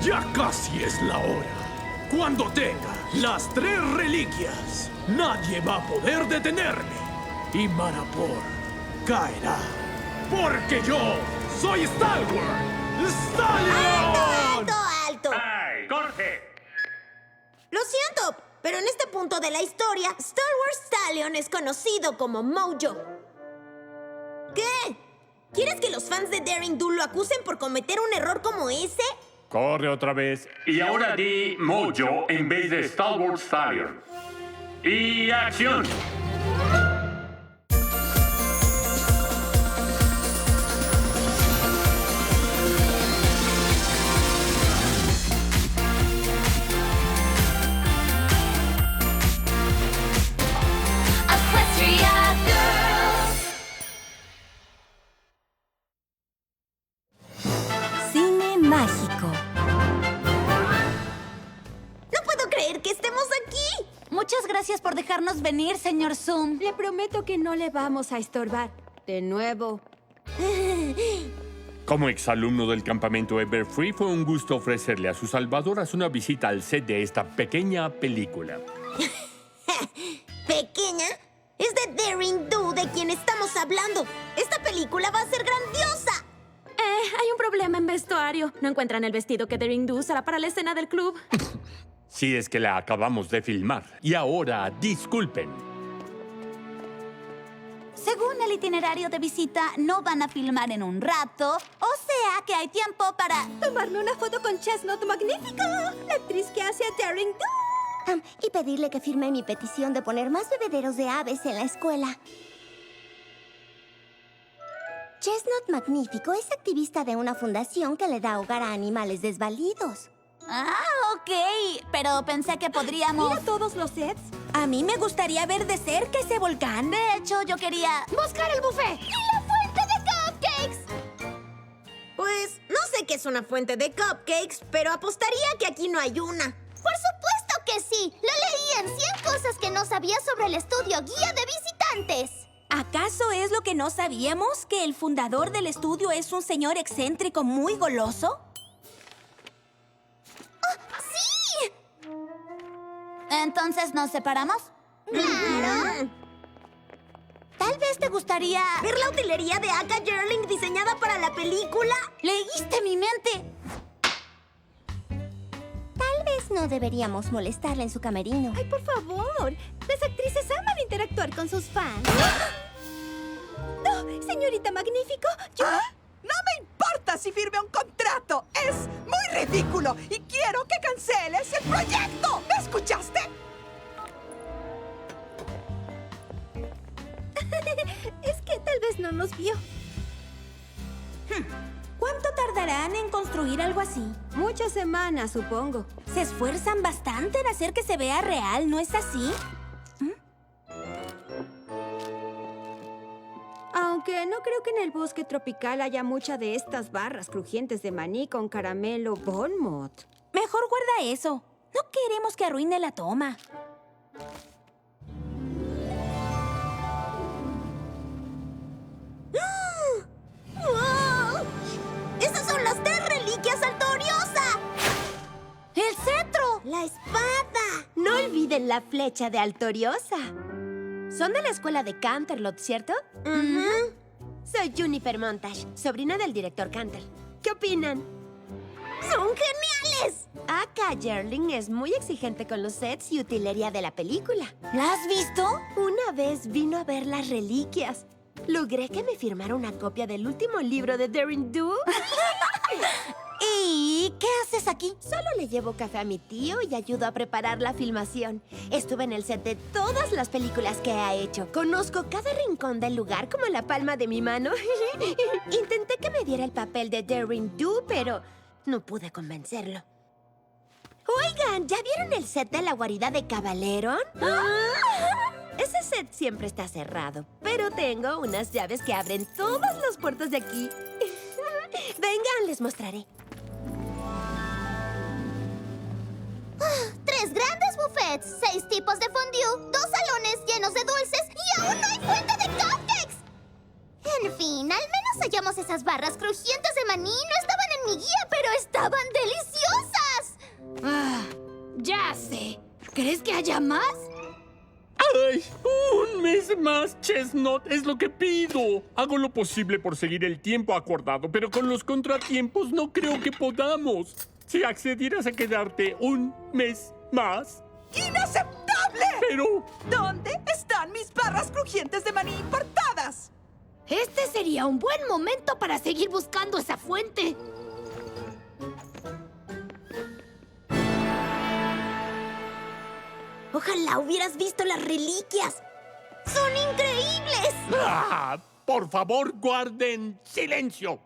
Ya casi es la hora. Cuando tenga las 3 reliquias, nadie va a poder detenerme. Y Manapor caerá. Porque yo soy Stalwart. ¡Stallion! ¡Alto, alto! ¡Ay, corte! Lo siento, pero en este punto de la historia, Star Wars Stallion es conocido como Mojo. ¿Qué? ¿Quieres que los fans de Daring Do lo acusen por cometer un error como ese? Corre otra vez. Y ahora di Mojo en vez de Star Wars Stallion. ¡Y acción! Cine mágico. No puedo creer que estemos aquí. Muchas gracias por dejarnos venir, señor Zoom. Le prometo que no le vamos a estorbar. De nuevo. Como exalumno del campamento Everfree, fue un gusto ofrecerle a sus salvadoras una visita al set de esta pequeña película. ¿Pequeña? Es de Daring Do de quien estamos hablando. Esta película va a ser grandiosa. Hay un problema en vestuario. No encuentran el vestido que Daring Do usará para la escena del club. Si es que la acabamos de filmar. Y ahora, disculpen. Según el itinerario de visita, no van a filmar en un rato. O sea que hay tiempo para... Tomarme una foto con Chestnut Magnífico, la actriz que hace a Daring Do. Y pedirle que firme mi petición de poner más bebederos de aves en la escuela. Chestnut Magnífico es activista de una fundación que le da hogar a animales desvalidos. Ah, ok. Pero pensé que podríamos... Mira todos los sets. A mí me gustaría ver de cerca ese volcán. De hecho, yo quería... ¡Buscar el buffet! ¡Y la fuente de cupcakes! Pues no sé qué es una fuente de cupcakes, pero apostaría que aquí no hay una. ¡Por supuesto que sí! Lo leí en 100 cosas que no sabía sobre el estudio Guía de Visitantes. ¿Acaso es lo que no sabíamos? ¿Que el fundador del estudio es un señor excéntrico muy goloso? ¡Sí! ¿Entonces nos separamos? ¡Claro! Tal vez te gustaría... ¿Ver la utilería de Aka Jerling diseñada para la película? ¡Leíste mi mente! Tal vez no deberíamos molestarle en su camerino. ¡Ay, por favor! Las actrices aman interactuar con sus fans. ¡No! Señorita Magnífico, yo... No me importa si firme un contrato. Es muy ridículo y quiero que canceles el proyecto. ¿Me escuchaste? Es que tal vez no nos vio. ¿Cuánto tardarán en construir algo así? Muchas semanas, supongo. Se esfuerzan bastante en hacer que se vea real, ¿no es así? Aunque no creo que en el bosque tropical haya mucha de estas barras crujientes de maní con caramelo Bon Mot. Mejor guarda eso. No queremos que arruine la toma. ¡Wow! ¡Esas son las 3 reliquias Altoriosa! ¡El cetro! ¡La espada! No olviden la flecha de Altoriosa. Son de la escuela de Canterlot, ¿cierto? Soy Juniper Montage, sobrina del director Canter. ¿Qué opinan? ¡Son geniales! Aka Jerling es muy exigente con los sets y utilería de la película. ¿La has visto? Una vez vino a ver las reliquias. Logré que me firmara una copia del último libro de Daring Do. ¿Y qué haces aquí? Solo le llevo café a mi tío y ayudo a preparar la filmación. Estuve en el set de todas las películas que ha hecho. Conozco cada rincón del lugar como la palma de mi mano. Intenté que me diera el papel de Daring Do, pero no pude convencerlo. Oigan, ¿ya vieron el set de la guarida de Cavaleron? Ese set siempre está cerrado, pero tengo unas llaves que abren todas las puertas de aquí. Vengan, les mostraré. 3 grandes buffets, 6 tipos de fondue, 2 salones llenos de dulces y aún no hay fuente de cupcakes. En fin, al menos hallamos esas barras crujientes de maní. No estaban en mi guía, pero estaban deliciosas. ¿Crees que haya más? ¡Ay! ¡Un mes más, Chestnut! Es lo que pido. Hago lo posible por seguir el tiempo acordado, pero con los contratiempos no creo que podamos. Si accedieras a quedarte un mes más... ¡Inaceptable! Pero... ¿Dónde están mis barras crujientes de maní importadas? Este sería un buen momento para seguir buscando esa fuente. Ojalá hubieras visto las reliquias. ¡Son increíbles! ¡Ah! Por favor, guarden silencio.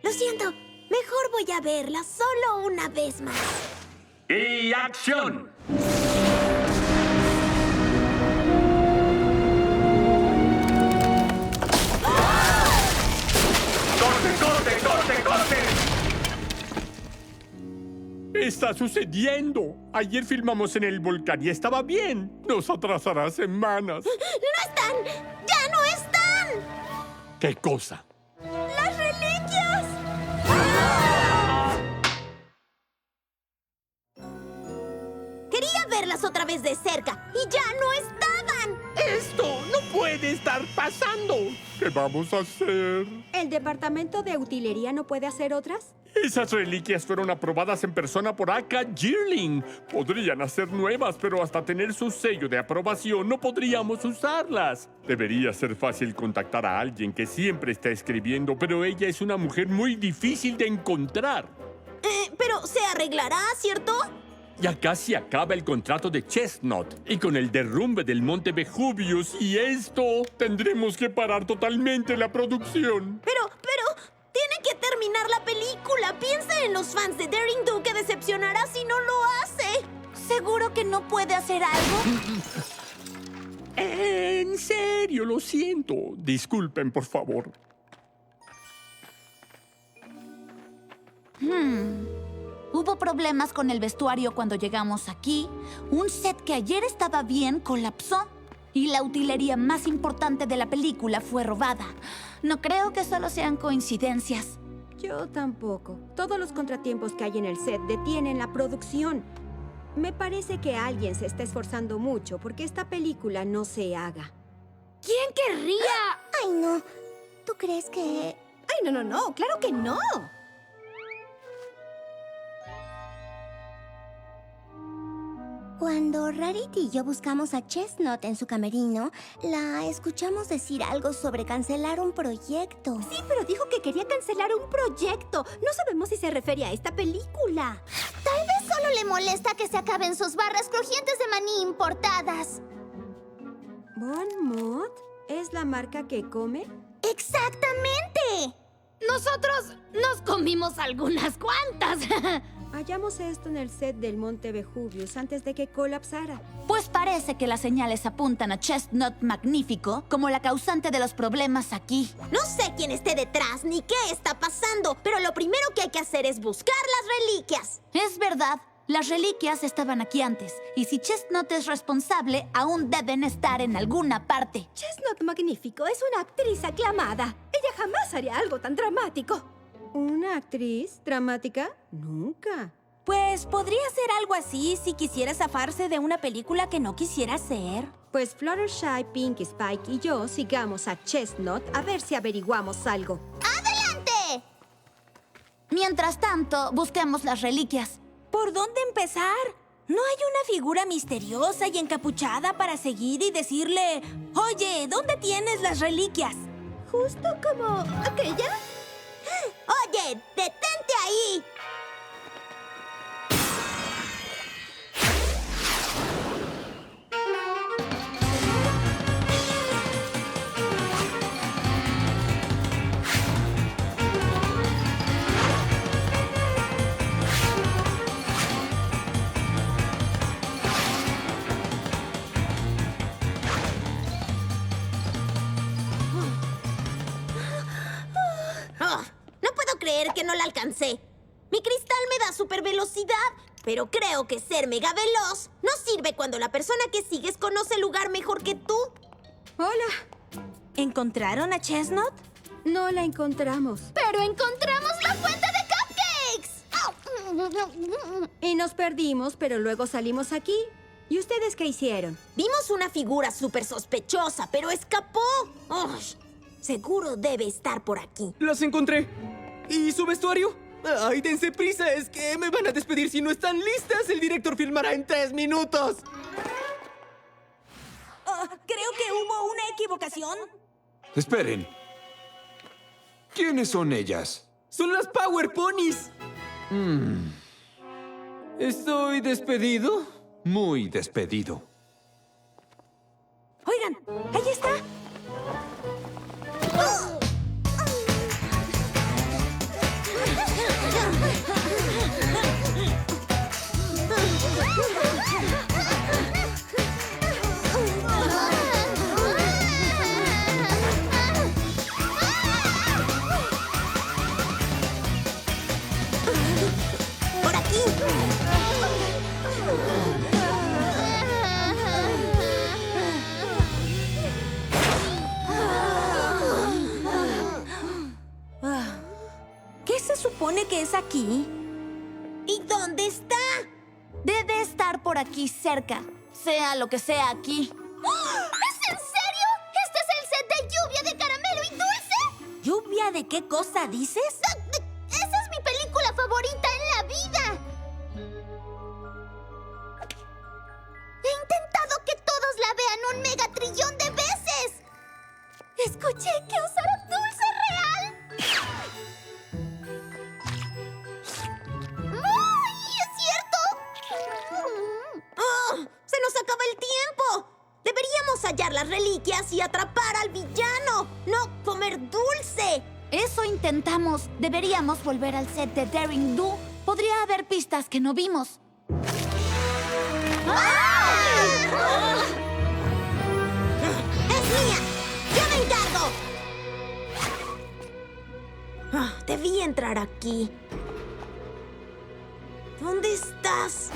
Lo siento, mejor voy a verlas solo una vez más. ¡Y acción! ¡Corte, corte, corte, corte! ¿Qué está sucediendo? Ayer filmamos en el volcán y estaba bien. Nos atrasará semanas. ¡No están! ¡Ya no están! ¿Qué cosa? ¡Las reliquias! Quería verlas otra vez de cerca y ya no estaban. ¡Esto no puede estar pasando! ¿Qué vamos a hacer? ¿El departamento de utilería no puede hacer otras? Esas reliquias fueron aprobadas en persona por Aka Girling. Podrían hacer nuevas, pero hasta tener su sello de aprobación no podríamos usarlas. Debería ser fácil contactar a alguien que siempre está escribiendo, pero ella es una mujer muy difícil de encontrar. Pero se arreglará, ¿cierto? Ya casi acaba el contrato de Chestnut. Y con el derrumbe del Monte Vejuvius y esto, tendremos que parar totalmente la producción. Pero, tienen que terminar la película. Piensa en los fans de Daring Do que decepcionará si no lo hace. ¿Seguro que no puede hacer algo? En serio, lo siento. Disculpen, por favor. Hubo problemas con el vestuario cuando llegamos aquí. Un set que ayer estaba bien colapsó. Y la utilería más importante de la película fue robada. No creo que solo sean coincidencias. Yo tampoco. Todos los contratiempos que hay en el set detienen la producción. Me parece que alguien se está esforzando mucho porque esta película no se haga. ¿Quién querría? Ay, no. ¿Tú crees que...? Ay, no, claro que no. Cuando Rarity y yo buscamos a Chestnut en su camerino, la escuchamos decir algo sobre cancelar un proyecto. Sí, pero dijo que quería cancelar un proyecto. No sabemos si se refiere a esta película. Tal vez solo le molesta que se acaben sus barras crujientes de maní importadas. ¿Bon Mot es la marca que come? ¡Exactamente! Nosotros nos comimos algunas cuantas. Hallamos esto en el set del Monte Vejuvius antes de que colapsara. Pues parece que las señales apuntan a Chestnut Magnífico como la causante de los problemas aquí. No sé quién esté detrás ni qué está pasando, pero lo primero que hay que hacer es buscar las reliquias. Es verdad, las reliquias estaban aquí antes. Y si Chestnut es responsable, aún deben estar en alguna parte. Chestnut Magnífico es una actriz aclamada. Ella jamás haría algo tan dramático. ¿Una actriz dramática? Nunca. Pues podría ser algo así si quisiera zafarse de una película que no quisiera hacer. Pues Fluttershy, Pinkie, Spike y yo sigamos a Chestnut a ver si averiguamos algo. ¡Adelante! Mientras tanto, busquemos las reliquias. ¿Por dónde empezar? ¿No hay una figura misteriosa y encapuchada para seguir y decirle: oye, ¿dónde tienes las reliquias? Justo como aquella. ¡Oye, detente ahí! No puedo creer que no la alcancé. Mi cristal me da super velocidad, pero creo que ser mega veloz no sirve cuando la persona que sigues conoce el lugar mejor que tú. Hola. ¿Encontraron a Chestnut? No la encontramos. ¡Pero encontramos la fuente de cupcakes! Y nos perdimos, pero luego salimos aquí. ¿Y ustedes qué hicieron? Vimos una figura súper sospechosa, pero escapó. Uy, seguro debe estar por aquí. ¡Las encontré! ¿Y su vestuario? ¡Ay, dense prisa! Es que me van a despedir si no están listas. El director filmará en 3 minutos. Creo que hubo una equivocación. Esperen. ¿Quiénes son ellas? ¡Son las Power Ponies! ¿Estoy despedido? Muy despedido. Oigan, ahí está. Por aquí. ¿Qué se supone que es aquí? ¿Y dónde está? Debe estar por aquí cerca, sea lo que sea aquí. ¿Es en serio? ¿Este es el set de Lluvia de Caramelo y Dulce? ¿Lluvia de qué cosa dices? ¡Esa es mi película favorita en la vida! He intentado que todos la vean 1 megatrillón de veces. Escuché que usaron dulce real. ¡Ay, es cierto! ¡Oh! ¡Se nos acaba el tiempo! Deberíamos hallar las reliquias y atrapar al villano, no comer dulce. Eso intentamos. Deberíamos volver al set de Daring Do. Podría haber pistas que no vimos. ¡Es mía! ¡Yo me encargo! Debí entrar aquí. ¿Dónde estás?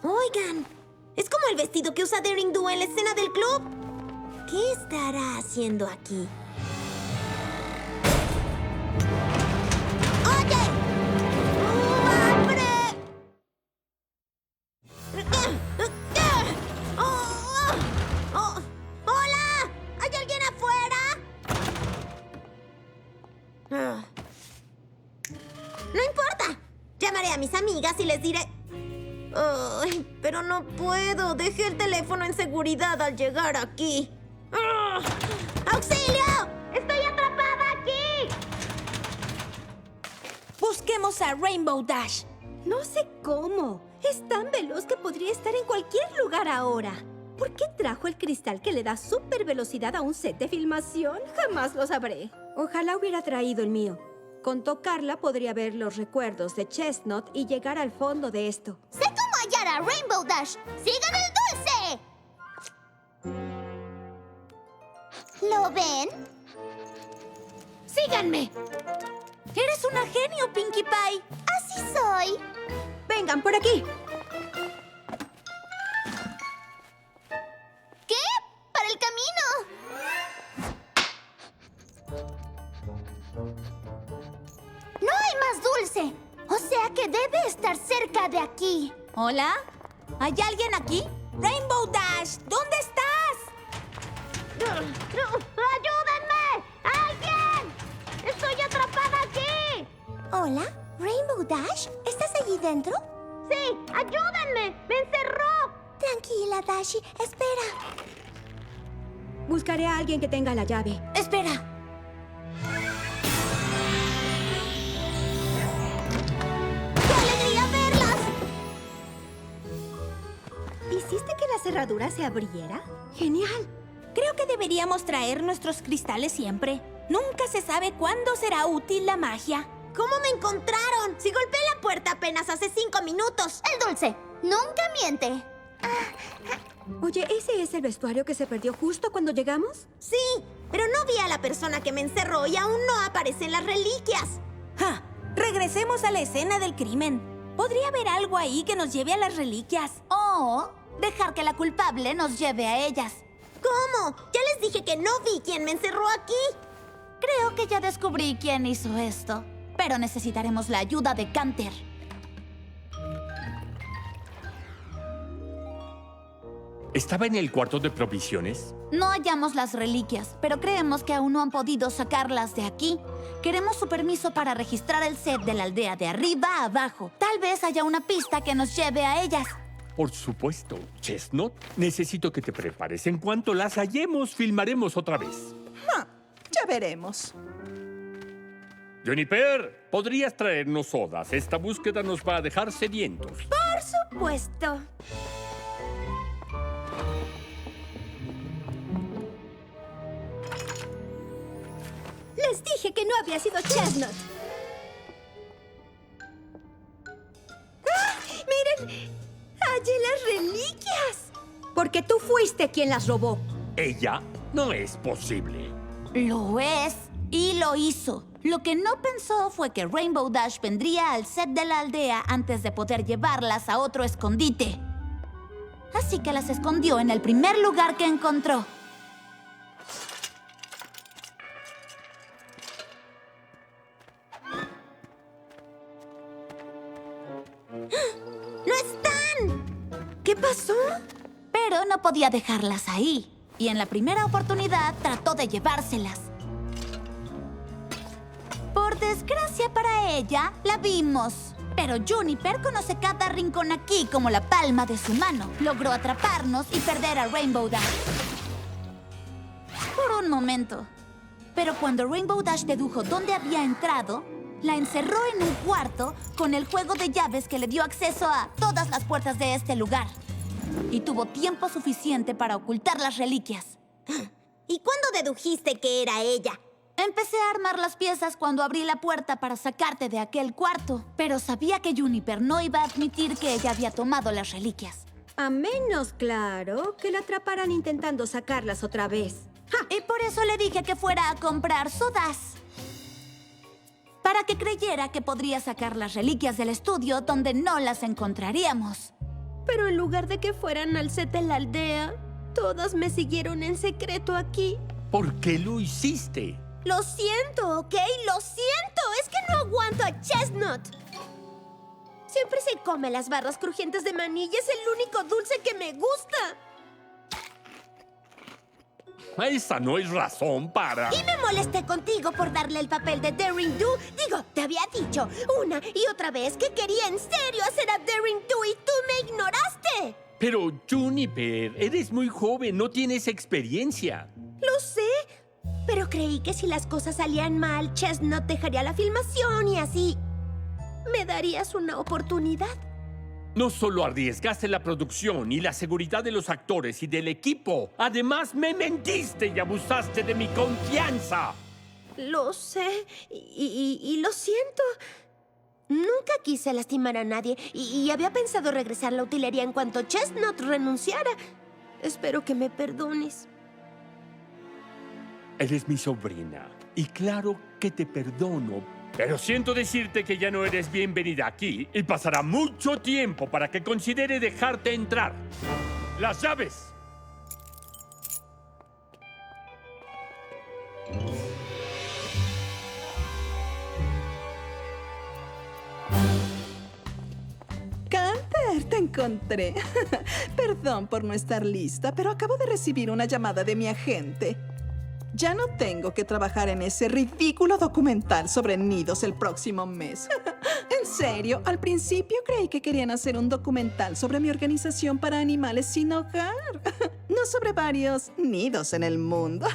Oigan, es como el vestido que usa Daring Do en la escena del club. ¿Qué estará haciendo aquí? ¡Oye! ¡Abre! ¡Hola! ¿Hay alguien afuera? No importa. Llamaré a mis amigas y les diré... Ay, pero no puedo. Dejé el teléfono en seguridad al llegar aquí. ¡Auxilio! ¡Estoy atrapada aquí! Busquemos a Rainbow Dash. No sé cómo. Es tan veloz que podría estar en cualquier lugar ahora. ¿Por qué trajo el cristal que le da súper velocidad a un set de filmación? Jamás lo sabré. Ojalá hubiera traído el mío. Con tocarla podría ver los recuerdos de Chestnut y llegar al fondo de esto. ¡Sé cómo hallar a Rainbow Dash! ¡Sigan el dulce! ¿Lo ven? ¡Síganme! ¡Eres una genio, Pinkie Pie! ¡Así soy! ¡Vengan por aquí! ¿Qué? ¡Para el camino! ¡No hay más dulce! O sea que debe estar cerca de aquí. ¿Hola? ¿Hay alguien aquí? Rainbow Dash, ¿dónde estás? ¡Ayúdenme! ¡Alguien! ¡Estoy atrapada aquí! ¿Hola? ¿Rainbow Dash? ¿Estás allí dentro? ¡Sí! ¡Ayúdenme! ¡Me encerró! Tranquila, Dashi. Espera. Buscaré a alguien que tenga la llave. Espera. ¡Qué alegría verlas! ¿Hiciste que la cerradura se abriera? ¡Genial! Creo que deberíamos traer nuestros cristales siempre. Nunca se sabe cuándo será útil la magia. ¿Cómo me encontraron? Si golpeé la puerta apenas hace 5 minutos. El dulce. Nunca miente. Oye, ¿ese es el vestuario que se perdió justo cuando llegamos? Sí, pero no vi a la persona que me encerró y aún no aparecen las reliquias. ¡Ja! Regresemos a la escena del crimen. Podría haber algo ahí que nos lleve a las reliquias. O dejar que la culpable nos lleve a ellas. ¿Cómo? Ya les dije que no vi quién me encerró aquí. Creo que ya descubrí quién hizo esto. Pero necesitaremos la ayuda de Canter. ¿Estaba en el cuarto de provisiones? No hallamos las reliquias, pero creemos que aún no han podido sacarlas de aquí. Queremos su permiso para registrar el set de la aldea de arriba a abajo. Tal vez haya una pista que nos lleve a ellas. Por supuesto, Chestnut. Necesito que te prepares. En cuanto las hallemos, filmaremos otra vez. Ya veremos. Juniper, ¿podrías traernos sodas? Esta búsqueda nos va a dejar sedientos. Por supuesto. Les dije que no había sido Chestnut. ¡Ah! ¡Miren! ¡Hallé las reliquias! Porque tú fuiste quien las robó. ¿Ella? No es posible. Lo es y lo hizo. Lo que no pensó fue que Rainbow Dash vendría al set de la aldea antes de poder llevarlas a otro escondite. Así que las escondió en el primer lugar que encontró. ¡No están! ¿Qué pasó? Pero no podía dejarlas ahí. Y en la primera oportunidad trató de llevárselas. Por desgracia para ella, la vimos. Pero Juniper conoce cada rincón aquí como la palma de su mano. Logró atraparnos y perder a Rainbow Dash. Por un momento. Pero cuando Rainbow Dash dedujo dónde había entrado, la encerró en un cuarto con el juego de llaves que le dio acceso a todas las puertas de este lugar. Y tuvo tiempo suficiente para ocultar las reliquias. ¿Y cuándo dedujiste que era ella? Empecé a armar las piezas cuando abrí la puerta para sacarte de aquel cuarto. Pero sabía que Juniper no iba a admitir que ella había tomado las reliquias. A menos, claro, que la atraparan intentando sacarlas otra vez. Y por eso le dije que fuera a comprar sodas. Para que creyera que podría sacar las reliquias del estudio donde no las encontraríamos. Pero en lugar de que fueran al set de la aldea, todas me siguieron en secreto aquí. ¿Por qué lo hiciste? Lo siento, ¿ok? Lo siento. Es que no aguanto a Chestnut. Siempre se come las barras crujientes de maní y es el único dulce que me gusta. Esa no es razón para... Y me molesté contigo por darle el papel de Daring Do. Digo, te había dicho una y otra vez que quería en serio hacer a Daring Do y tú me ignoraste. Pero, Juniper, eres muy joven, no tienes experiencia. Lo sé, pero creí que si las cosas salían mal, Chestnut dejaría la filmación y así me darías una oportunidad. No solo arriesgaste la producción y la seguridad de los actores y del equipo, además me mentiste y abusaste de mi confianza. Lo sé y lo siento. Nunca quise lastimar a nadie y había pensado regresar a la utilería en cuanto Chestnut renunciara. Espero que me perdones. Eres mi sobrina y claro que te perdono. Pero siento decirte que ya no eres bienvenida aquí y pasará mucho tiempo para que considere dejarte entrar. ¡Las llaves! Canter, te encontré. Perdón por no estar lista, pero acabo de recibir una llamada de mi agente. Ya no tengo que trabajar en ese ridículo documental sobre nidos el próximo mes. En serio, al principio creí que querían hacer un documental sobre mi organización para animales sin hogar. No sobre varios nidos en el mundo.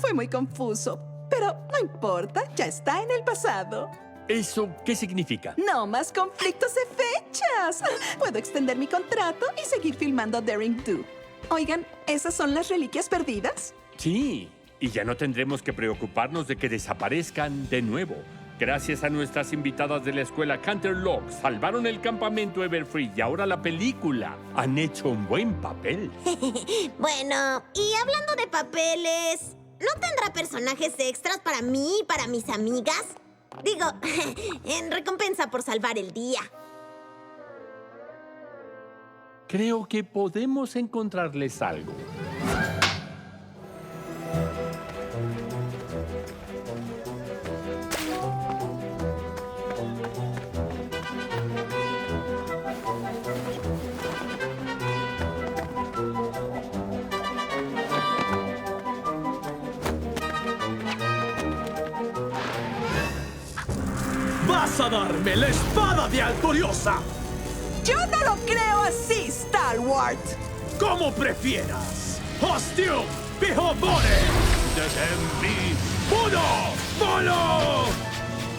Fue muy confuso, pero no importa, ya está en el pasado. ¿Eso qué significa? No más conflictos de fechas. Puedo extender mi contrato y seguir filmando Daring Do. Oigan, ¿esas son las reliquias perdidas? Sí, y ya no tendremos que preocuparnos de que desaparezcan de nuevo. Gracias a nuestras invitadas de la escuela Canterlot, salvaron el campamento Everfree y ahora la película. Han hecho un buen papel. Bueno, y hablando de papeles, ¿no tendrá personajes extras para mí y para mis amigas? Digo, en recompensa por salvar el día. Creo que podemos encontrarles algo. ¡Vas a darme la espada de Altoriosa! Yo no lo creo así, Stalwart. ¡Como prefieras! ¡Hostium! ¡Pijobore! ¡Dedembi! ¡Uno! ¡Volo!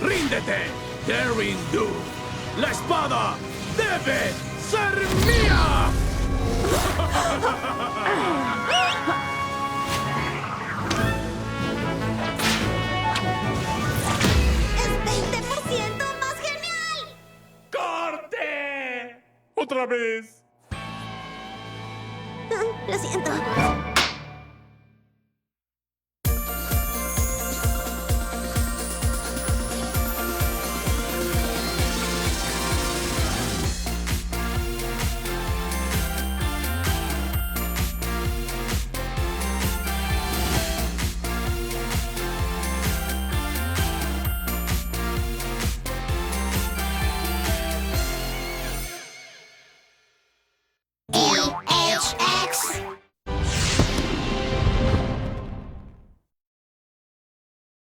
¡Ríndete! ¡Daring Do! ¡La espada debe ser mía! ¡Otra vez! Lo siento.